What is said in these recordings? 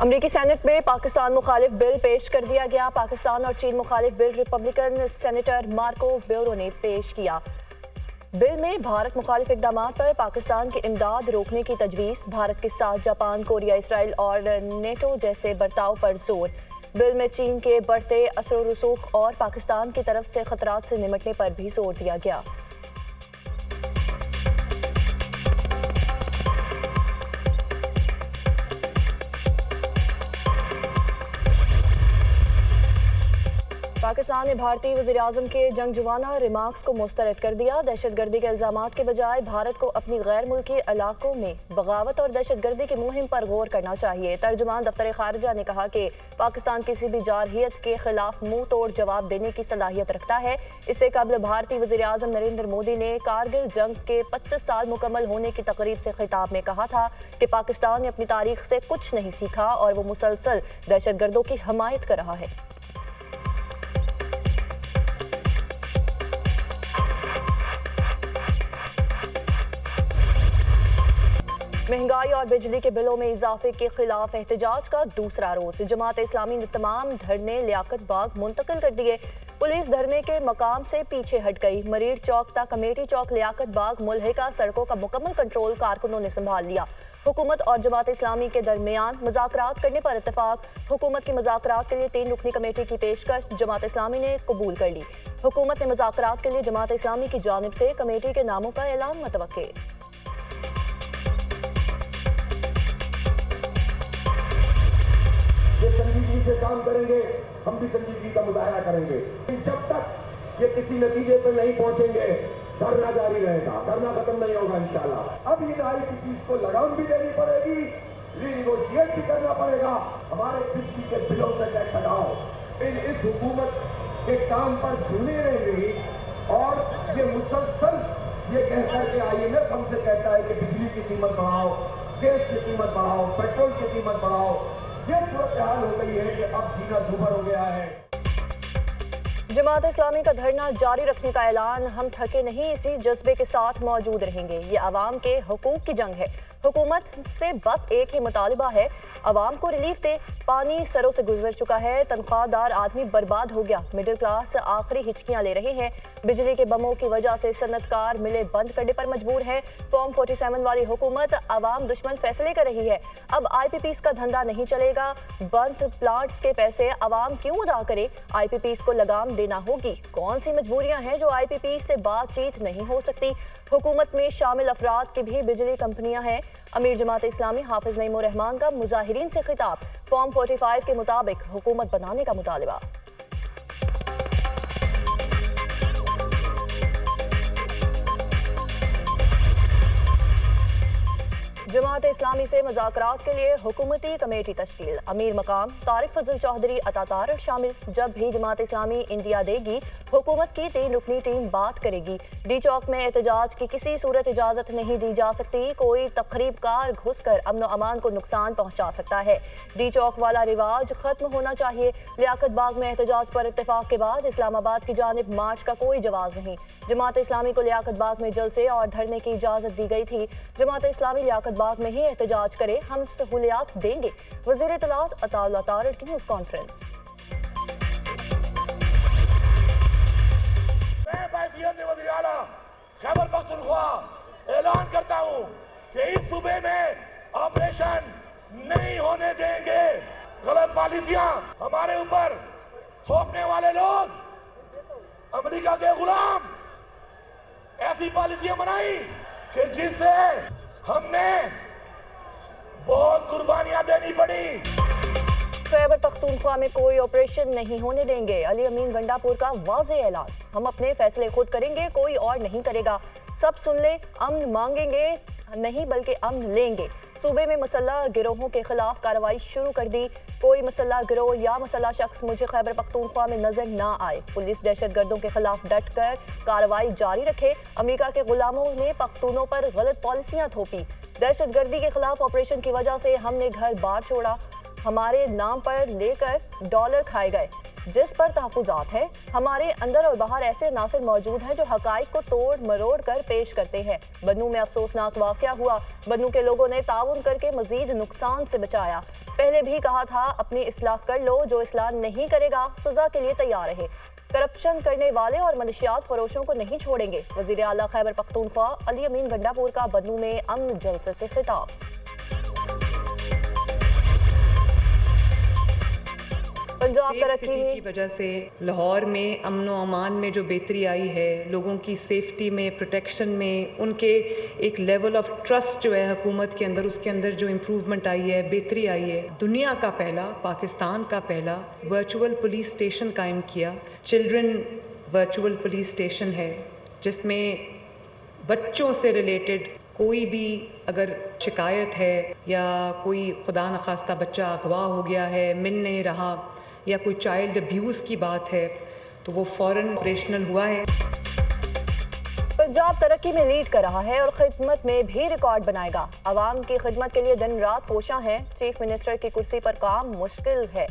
अमरीकी सेनेट में पाकिस्तान मुखालिफ बिल पेश कर दिया गया। पाकिस्तान और चीन मुखालिफ बिल रिपब्लिकन सेनेटर मार्को ब्यूरो ने पेश किया। बिल में भारत मुखालिफ इकदाम पर पाकिस्तान की इमदाद रोकने की तजवीज़, भारत के साथ जापान, कोरिया, इसराइल और नेटो जैसे बर्ताव पर जोर। बिल में चीन के बढ़ते असर रसूख और पाकिस्तान की तरफ से खतरात से निमटने पर भी जोर दिया गया। पाकिस्तान ने भारतीय वज़ीर-ए-आज़म के जंगजुवाना रिमार्क्स को मुस्तरद कर दिया। दहशतगर्दी के इल्ज़ामात के बजाय भारत को अपनी गैर मुल्की इलाकों में बगावत और दहशतगर्दी की मुहिम पर गौर करना चाहिए। तर्जुमान दफ्तर खारजा ने कहा कि पाकिस्तान किसी भी जारहियत के खिलाफ मुंह तोड़ जवाब देने की सलाहियत रखता है। इससे कबल भारतीय वज़ीर-ए-आज़म नरेंद्र मोदी ने कारगिल जंग के 25 साल मुकम्मल होने की तकरीब से खिताब में कहा था कि पाकिस्तान ने अपनी तारीख से कुछ नहीं सीखा और वो मुसलसल दहशतगर्दों की हमायत कर रहा है। महंगाई और बिजली के बिलों में इजाफे के खिलाफ एहतजाज का दूसरा रोज। जमात इस्लामी ने तमाम धरने लियाकत बाग मुंतकिल कर दिए। पुलिस धरने के मकाम से पीछे हट गई। मरीर चौक तक कमेटी चौक लियाकत बाग मुल्हिका सड़कों का मुकम्मल कंट्रोल कारकुनों ने संभाल लिया। हुकूमत और जमात इस्लामी के दरमियान मुज़ाकरात करने पर इत्तेफाक। हुकूमत की मुज़ाकरात के लिए 3 रुकनी कमेटी की पेशकश जमात इस्लामी ने कबूल कर ली। हुकूमत ने मुज़ाकरात के लिए जमात इस्लामी की जानिब से कमेटी के नामों का ऐलान मुतवक्के। संजीदगी से काम करेंगे, हम भी संजीदगी का मुजाहरा करेंगे। जब तक ये किसी नतीजे पर नहीं पहुंचेंगे, धरना जारी रहेगा, धरना खत्म नहीं होगा इंशाल्लाह। अब इन IPPs को लगाम भी देनी पड़ेगी, रीनिगोशिएट भी करना पड़ेगा। हमारे बिजली के बिलों से टैक्स हटाओ। इस हुकूमत के काम पर झूले रहेंगे और ये मुसलसल ये कहकर के IMF हमसे कहता है कि बिजली की कीमत बढ़ाओ, गैस की कीमत बढ़ाओ, पेट्रोल की कीमत बढ़ाओ। ये सूरत हाल हो गई है कि अब जीना दुभर हो गया है। जमात इस्लामी का धरना जारी रखने का ऐलान। हम थके नहीं, इसी जज्बे के साथ मौजूद रहेंगे। ये आवाम के हकूक की जंग है। हुकूमत से बस एक ही मुतालिबा है, आवाम को रिलीफ दे। पानी सरों से गुजर चुका है, तनख्वाहदार आदमी बर्बाद हो गया, मिडिल क्लास आखिरी हिचकियां ले रहे हैं। बिजली के बमों की वजह से सनतकार मिलें बंद करने पर मजबूर है। फॉर्म 47 वाली हुकूमत आवाम दुश्मन फैसले कर रही है। अब IPPs का धंधा नहीं चलेगा। बंद प्लांट्स के पैसे आवाम क्यों अदा करे? IPPs को लगाम देना होगी। कौन सी मजबूरियां हैं जो IPPs से बातचीत नहीं हो सकती? हुकूमत में शामिल अफराद की भी बिजली कंपनियां हैं। अमीर जमात इस्लामी हाफिज नईमुर रहमान का मुजाहिरीन से खिताब। फॉर्म 45 के मुताबिक हुकूमत बनाने का मुतालिबा। जमात इस्लामी से मुज़ाकरात के लिए हुकूमती कमेटी तश्कील। अमीर मकाम तारिक फजल चौधरी, अता तारड़ शामिल। जब भी जमात इस्लामी इंडिया देगी, हुकूमत की 3 रुकनी टीम बात करेगी। डी चौक में एहतजाज की किसी सूरत इजाज़त नहीं दी जा सकती। कोई तकरीबकार घुसकर अमन व अमान को नुकसान पहुँचा सकता है। डी चौक वाला रिवाज खत्म होना चाहिए। लियाकत बाग में एहतजाज पर इत्तेफाक के बाद इस्लामाबाद की जानिब मार्च का कोई जवाब नहीं। जमात इस्लामी को लियाकत बाग में जलसे और धरने की इजाज़त दी गई थी। जमात इस्लामी लियाकत बाग में ही एहतजाज करे, हम सहूलियात देंगे। वज़ीर इत्तलात अता तारड़ की न्यूज़ कॉन्फ्रेंस। मैं बैसियत वज़ीर आला खैबर पख्तूनख्वा ऐलान करता हूँ कि इस सूबे में ऑपरेशन नहीं होने देंगे। गलत पॉलिसियां हमारे ऊपर थोपने वाले लोग, अमेरिका के गुलाम, ऐसी पॉलिसियां बनाई कि जिससे हमने बहुत कुर्बानियां देनी पड़ी। खैबर पख्तूनख्वा में कोई ऑपरेशन नहीं होने देंगे। अली अमीन गंडापुर का वाज़े ऐलान। हम अपने फैसले खुद करेंगे, कोई और नहीं करेगा। सब सुन ले, अमन मांगेंगे नहीं बल्कि अमन लेंगे। सूबे में मुसल्लह गिरोहों के खिलाफ कार्रवाई शुरू कर दी। कोई मुसल्लह गिरोह या मुसल्लह शख्स मुझे खैबर पख्तूनख्वा में नजर ना आए। पुलिस दहशतगर्दों के खिलाफ डट कर कार्रवाई जारी रखे। अमेरिका के गुलामों ने पख्तूनों पर गलत पॉलिसियां थोपी। दहशतगर्दी के खिलाफ ऑपरेशन की वजह से हमने घर बार छोड़ा। हमारे नाम पर लेकर डॉलर खाए गए, जिस पर तहफुजात हैं। हमारे अंदर और बाहर ऐसे नासिर मौजूद हैं जो हकाइक को तोड़ मरोड़ कर पेश करते हैं। बन्नू में अफसोसनाक वाक़या हुआ। बन्नू के लोगों ने ताउन करके मजीद नुकसान से बचाया। पहले भी कहा था अपनी इस्लाह कर लो, जो इस्लाह नहीं करेगा सजा के लिए तैयार रहे। करप्शन करने वाले और मनशियात फरोशों को नहीं छोड़ेंगे। वज़ीर आला खैबर पख्तूनख्वा अली अमीन गंडापुर का बन्नू में अमन जलसे से खिताब। पंजाब तरक्की की वजह से लाहौर में अमन व अमान में जो बेहतरी आई है, लोगों की सेफ्टी में, प्रोटेक्शन में, उनके एक लेवल ऑफ ट्रस्ट जो है हुकूमत के अंदर, उसके अंदर जो इम्प्रूवमेंट आई है, बेहतरी आई है। दुनिया का पहला, पाकिस्तान का पहला वर्चुअल पुलिस स्टेशन कायम किया। चिल्ड्रन वर्चुअल पुलिस स्टेशन है जिसमें बच्चों से रिलेटेड कोई भी अगर शिकायत है या कोई खुदा न खास्ता बच्चा अगवा हो गया है, मिल नहीं रहा, या कोई चाइल्ड अब्यूज़ की बात है, तो वो फ़ौरन ऑपरेशनल हुआ है। पंजाब तरक्की में लीड कर रहा है और खिदमत में भी रिकॉर्ड बनाएगा। आवाम की खिदमत के लिए दिन रात कोशां है। चीफ मिनिस्टर की कुर्सी पर काम मुश्किल है।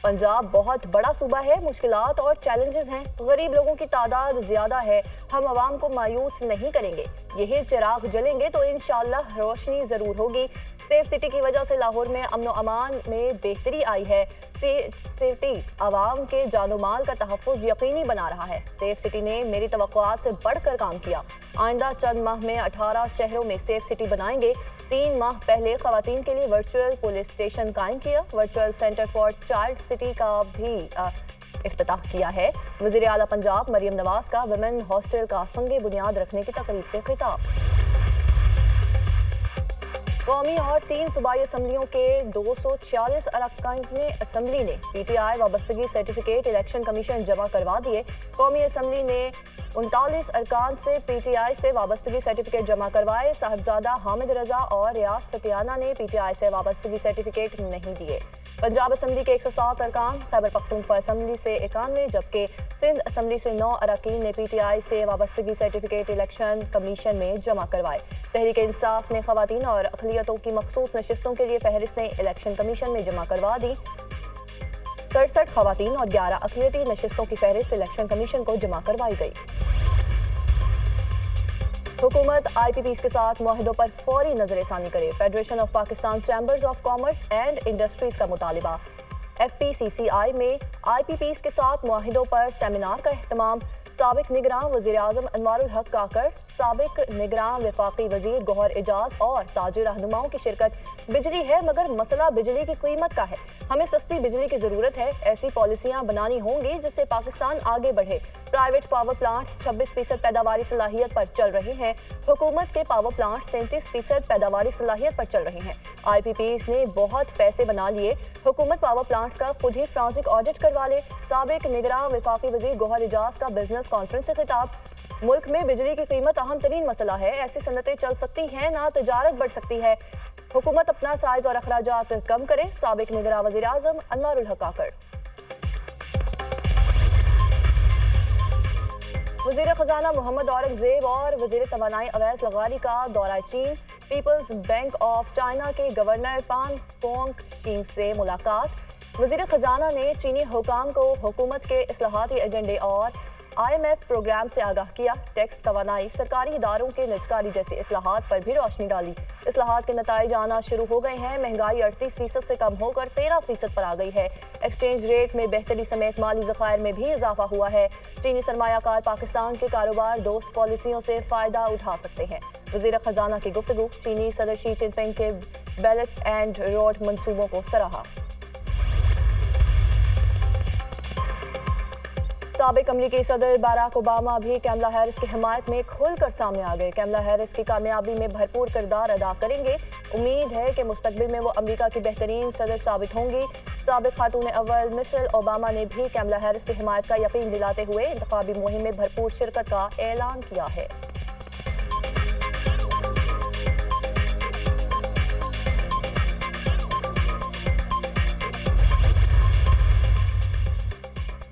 पंजाब बहुत बड़ा सूबा है, मुश्किलात और चैलेंजेस हैं। गरीब लोगों की तादाद ज्यादा है। हम आवाम को मायूस नहीं करेंगे। यही चिराग जलेंगे तो इंशाअल्लाह रोशनी जरूर होगी। सेफ सिटी की वजह से लाहौर में अमन व अमान में बेहतरी आई है। सिटी आवाम के जानो माल का तहफ़्फ़ुज़ यकीनी बना रहा है। सेफ सिटी ने मेरी तवक्कुआत से बढ़कर काम किया। आइंदा चंद माह में 18 शहरों में सेफ सिटी बनाएंगे। 3 माह पहले ख़वातीन के लिए वर्चुअल पुलिस स्टेशन कायम किया। Virtual centre for child city का भी इफ्तिताह किया है। वज़ीर आला पंजाब मरियम नवाज का वुमेन हॉस्टल का संगे बुनियाद रखने की तकरीब से खिताब। कौमी और 3 सूबाई असम्बलियों के 246 अरकान असम्बली ने PTI वाबस्तगी सर्टिफिकेट इलेक्शन कमीशन जमा करवा दिए। कौमी असम्बली ने 39 अरकान से PTI से वाबस्तगी सर्टिफिकेट जमा करवाए। साहिबजादा हामिद रजा और रियाज फतियाना ने PTI से वाबस्तगी सर्टिफिकेट नहीं दिए। पंजाब असम्बली के 107 अरकान, खैबर पख्तूनख्वा असम्बली से 91, जबकि सिंध असम्बली से 9 अरकान ने PTI से वाबस्तगी सर्टिफिकेट इलेक्शन कमीशन में जमा करवाए। तहरीक इंसाफ ने खवातीन और अक़लियतों की मखसूस नशिस्तों के लिए फहरिस्तें इलेक्शन कमीशन में जमा करवा दी। 63 खवातीन और 11 अक़लियती नशिस्तों की फहरिस्त इलेक्शन कमीशन को जमा करवाई गई। हुकूमत IPPs के साथ मुआहिदों पर फौरी नजरसानी करे। Federation of Pakistan chambers of commerce and industries का मुतालिबा। FPCCI में IPPs के साथ मुआहिदों पर सेमिनार का एहतमाम। साबिक निगरान वज़ीर आज़म अनवारुल हक काकर, साबिक निगरान वफाकी वज़ीर गौहर एजाज और ताजिर रहनुमाओं की शिरकत। बिजली है मगर मसला बिजली की कीमत का है। हमें सस्ती बिजली की ज़रूरत है। ऐसी पॉलिसियाँ बनानी होंगी जिससे पाकिस्तान आगे बढ़े। प्राइवेट पावर प्लांट्स 26% पैदावारी सलाहियत पर चल रहे हैं। हुकूमत के पावर प्लांट्स 33% पैदावारी सलाहियत पर चल रहे हैं। IPPs ने बहुत पैसे बना लिए। हुकूमत पावर प्लांट्स का खुद ही फ्रांसिक ऑडिट करवा ले। साबिक निगरान वफाकी वज़ीर गौहर एजाज का बिजनेस कॉन्फ्रेंस से खिताब। मुल्क में बिजली की कीमत अहम तरीन मसला है। ऐसी सनतें चल सकती हैं ना तजारत बढ़ सकती है। हुकूमत अपना साइज और अखराजात कम करे। साबिक निगरान वज़ीर आज़म अनवारुल हक काकर। वज़ीर ख़जाना मोहम्मद औरंगज़ेब और वज़ीर तवानाई अवैस लगारी का दौरा चीन। पीपल्स बैंक ऑफ चाइना के गवर्नर पान पोंग शिंग से मुलाकात। वज़ीर ख़जाना ने चीनी हुकाम को हुकूमत के इस्लाहाती एजेंडे और IMF प्रोग्राम से आगाह किया। टैक्स, तवानाई, सरकारी इदारों के निजकारी जैसी इस्लाहात पर भी रोशनी डाली। इस्लाहात के नताइज आना शुरू हो गए हैं। महंगाई 38% से कम होकर 13% पर आ गई है। एक्सचेंज रेट में बेहतरी समेत माली ज़खायर में भी इजाफा हुआ है। चीनी सरमायाकार पाकिस्तान के कारोबार दोस्त पॉलिसियों से फ़ायदा उठा सकते हैं। वज़ीर ख़जाना की गुफ्तगू। चीनी सदर शी जिनपिंग के बेल्ट एंड रोड मंसूबों को सराहा। साबिक अमरीकी सदर बराक ओबामा भी कैमला हैरिस की हिमायत में खुलकर सामने आ गए। कैमला हैरिस की कामयाबी में भरपूर किरदार अदा करेंगे। उम्मीद है कि मुस्तकबिल में वो अमरीका की बेहतरीन सदर साबित होंगी। साबिक खातून अव्वल मिशेल ओबामा ने भी कैमला हैरिस की हिमायत का यकीन दिलाते हुए इंतखाबी मुहिम में भरपूर शिरकत का ऐलान किया है।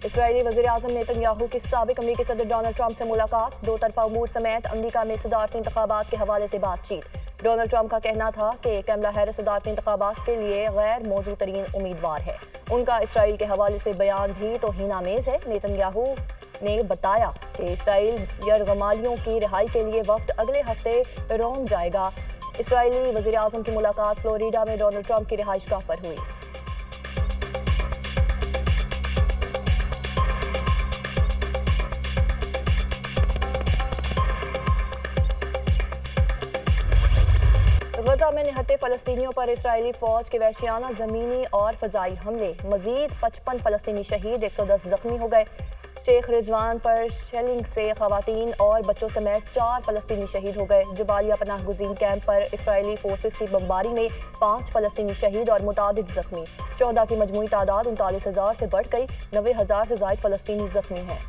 इस्राईली वज़ीर आज़म नेतन्याहू की साबिक अमरीकी सदर डोनाल्ड ट्रंप से मुलाकात। 2 तरफ़ा उमूर समेत अमरीका में सदारती इंतखाबात के हवाले से बातचीत। डोनाल्ड ट्रंप का कहना था कि कमला हैरिस सदारती इंतखाबात के लिए गैर मौजूद तरीन उम्मीदवार है। उनका इसराइल के हवाले से बयान भी तौहीनामेज़ है। नेतन्याहू ने बताया कि इसराइल यरगमालियों की रिहाई के लिए वफ्द अगले हफ्ते रोम जाएगा। इसराइली वज़ीर आज़म की मुलाकात फ्लोरिडा में डोनाल्ड ट्रंप की रिहाइशगाह पर हुई। गजा में निहत्ते फ़लस्तीनियों पर इसराइली फ़ौज के वहशियाना ज़मीनी और फ़ज़ाई हमले, मज़ीद 55 फ़लस्तीनी शहीद, 110 ज़ख्मी हो गए। शेख रिजवान पर शेलिंग से ख़वातीन और बच्चों समेत 4 फ़लस्तीनी शहीद हो गए। जबालिया पनाह गुज़ीन कैंप पर इसराइली फोर्सेस की बमबारी में 5 फ़लस्तीनी शहीद और मुतादिद ज़ख्मी। शोहदा की मजमूई तादाद 39,000 से बढ़ गई। 90,000 से ज़ायद फ़लस्तीनी ज़ख्मी हैं।